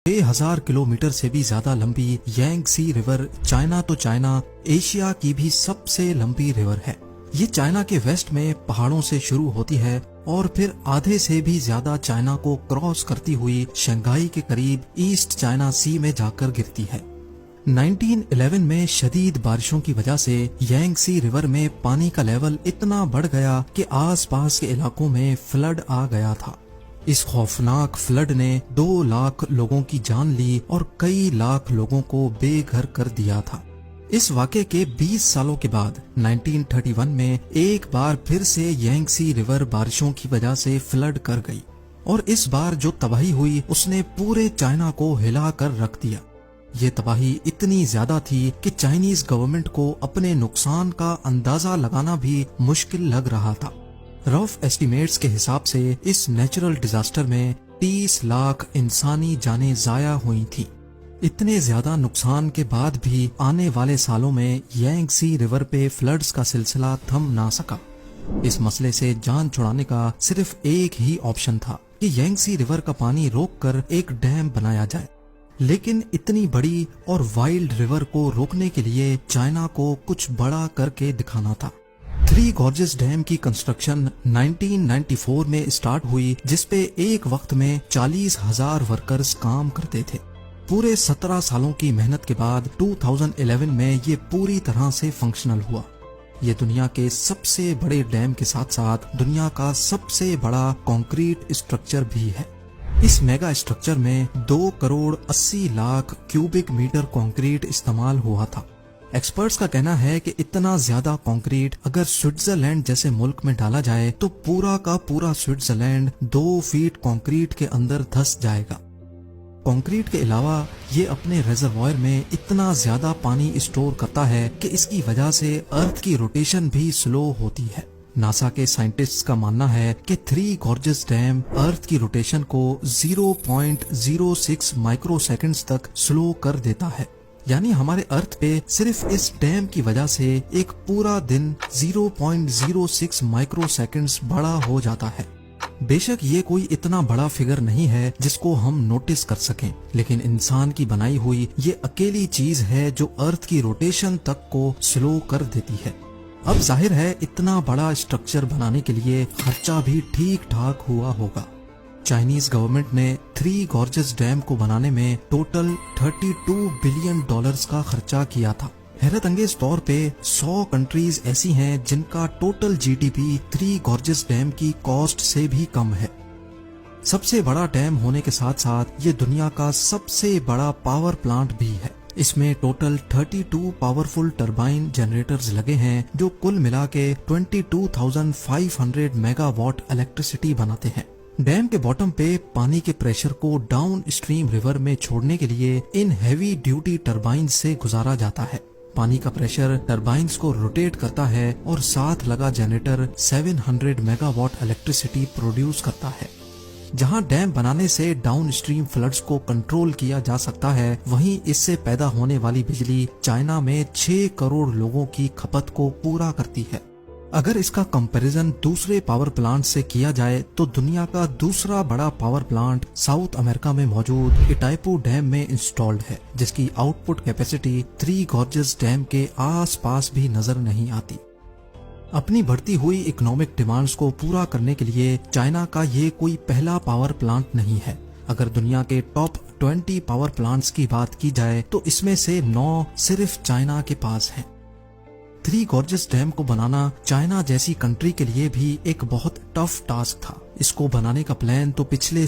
6,000 kilometre से भी ज्यादा लंबी यांगसी रिवर चाइना तो चाइना एशिया की भी सबसे लंबी रिवर है। ये चाइना के वेस्ट में पहाड़ों से शुरू होती है और फिर आधे से भी ज्यादा चाइना को क्रॉस करती हुई शंघाई के करीब ईस्ट चाइना सी में जाकर गिरती है। 1911 में शदीद बारिशों की वजह से यांगसी रिवर में पानी का लेवल इतना बढ़ गया कि आसपास के इलाकों में फ्लड आ गया था। इस खौफनाक फ्लड ने 2 लाख लोगों की जान ली और कई लाख लोगों को बेघर कर दिया था। इस वाक़े के 20 सालों के बाद 1931 में एक बार फिर से यांगसी रिवर बारिशों की वजह से फ्लड कर गई और इस बार जो तबाही हुई उसने पूरे चाइना को हिला कर रख दिया। ये तबाही इतनी ज्यादा थी कि चाइनीज गवर्नमेंट को अपने नुकसान का अंदाजा लगाना भी मुश्किल लग रहा था। रफ एस्टिमेट्स के हिसाब से इस नेचुरल डिजास्टर में 30 लाख इंसानी जानें जाया हुई थी। इतने ज्यादा नुकसान के बाद भी आने वाले सालों में यांगसी रिवर पे फ्लड्स का सिलसिला थम ना सका। इस मसले से जान छुड़ाने का सिर्फ एक ही ऑप्शन था कि यांगसी रिवर का पानी रोककर एक डैम बनाया जाए, लेकिन इतनी बड़ी और वाइल्ड रिवर को रोकने के लिए चाइना को कुछ बड़ा करके दिखाना था। थ्री गॉर्जेस डैम की कंस्ट्रक्शन 1994 में स्टार्ट हुई, जिसपे एक वक्त में 40,000 वर्कर्स काम करते थे। पूरे 17 सालों की मेहनत के बाद 2011 में ये पूरी तरह से फंक्शनल हुआ। ये दुनिया के सबसे बड़े डैम के साथ साथ दुनिया का सबसे बड़ा कंक्रीट स्ट्रक्चर भी है। इस मेगा स्ट्रक्चर में 2 crore 80 lakh cubic metre concrete इस्तेमाल हुआ था। एक्सपर्ट्स का कहना है कि इतना ज्यादा कंक्रीट अगर स्विट्जरलैंड जैसे मुल्क में डाला जाए तो पूरा का पूरा स्विट्जरलैंड 2 फीट कंक्रीट के अंदर धंस जाएगा। कंक्रीट के अलावा ये अपने रिजर्वॉयर में इतना ज्यादा पानी स्टोर करता है कि इसकी वजह से अर्थ की रोटेशन भी स्लो होती है। नासा के साइंटिस्ट्स का मानना है कि थ्री गॉर्जेस डैम अर्थ की रोटेशन को 0.06 माइक्रो सेकेंड्स तक स्लो कर देता है। यानी हमारे अर्थ पे सिर्फ इस डैम की वजह से एक पूरा दिन 0.06 माइक्रो सेकेंड्स बड़ा हो जाता है। बेशक ये कोई इतना बड़ा फिगर नहीं है जिसको हम नोटिस कर सकें, लेकिन इंसान की बनाई हुई ये अकेली चीज है जो अर्थ की रोटेशन तक को स्लो कर देती है। अब जाहिर है इतना बड़ा स्ट्रक्चर बनाने के लिए खर्चा भी ठीक ठाक हुआ होगा। चाइनीज गवर्नमेंट ने थ्री गॉर्जेस डैम को बनाने में टोटल $32 बिलियन का खर्चा किया था। हैरत अंगेज तौर पे 100 कंट्रीज ऐसी हैं जिनका total GDP three gorges dam की कॉस्ट से भी कम है। सबसे बड़ा डैम होने के साथ साथ ये दुनिया का सबसे बड़ा पावर प्लांट भी है। इसमें टोटल 32 पावरफुल टरबाइन जनरेटर्स लगे हैं जो कुल मिला के 22,500 मेगावाट इलेक्ट्रिसिटी बनाते हैं। डैम के बॉटम पे पानी के प्रेशर को डाउन स्ट्रीम रिवर में छोड़ने के लिए इन हैवी ड्यूटी टरबाइन से गुजारा जाता है। पानी का प्रेशर टरबाइन्स को रोटेट करता है और साथ लगा जनरेटर 700 मेगावाट इलेक्ट्रिसिटी प्रोड्यूस करता है। जहां डैम बनाने से डाउन स्ट्रीम फ्लड्स को कंट्रोल किया जा सकता है, वहीं इससे पैदा होने वाली बिजली चाइना में 6 करोड़ लोगों की खपत को पूरा करती है। अगर इसका कंपैरिजन दूसरे पावर प्लांट से किया जाए तो दुनिया का दूसरा बड़ा पावर प्लांट साउथ अमेरिका में मौजूद इटाइपू डैम में इंस्टॉल्ड है, जिसकी output capacity three gorges dam के आसपास भी नजर नहीं आती। अपनी बढ़ती हुई इकोनॉमिक डिमांड्स को पूरा करने के लिए चाइना का ये कोई पहला पावर प्लांट नहीं है। अगर दुनिया के टॉप 20 पावर प्लांट्स की बात की जाए तो इसमें से 9 सिर्फ चाइना के पास हैं। थ्री गॉर्जेस डैम को बनाना चाइना जैसी कंट्री के लिए भी एक बहुत टफ टास्क था। इसको बनाने का प्लान तो पिछले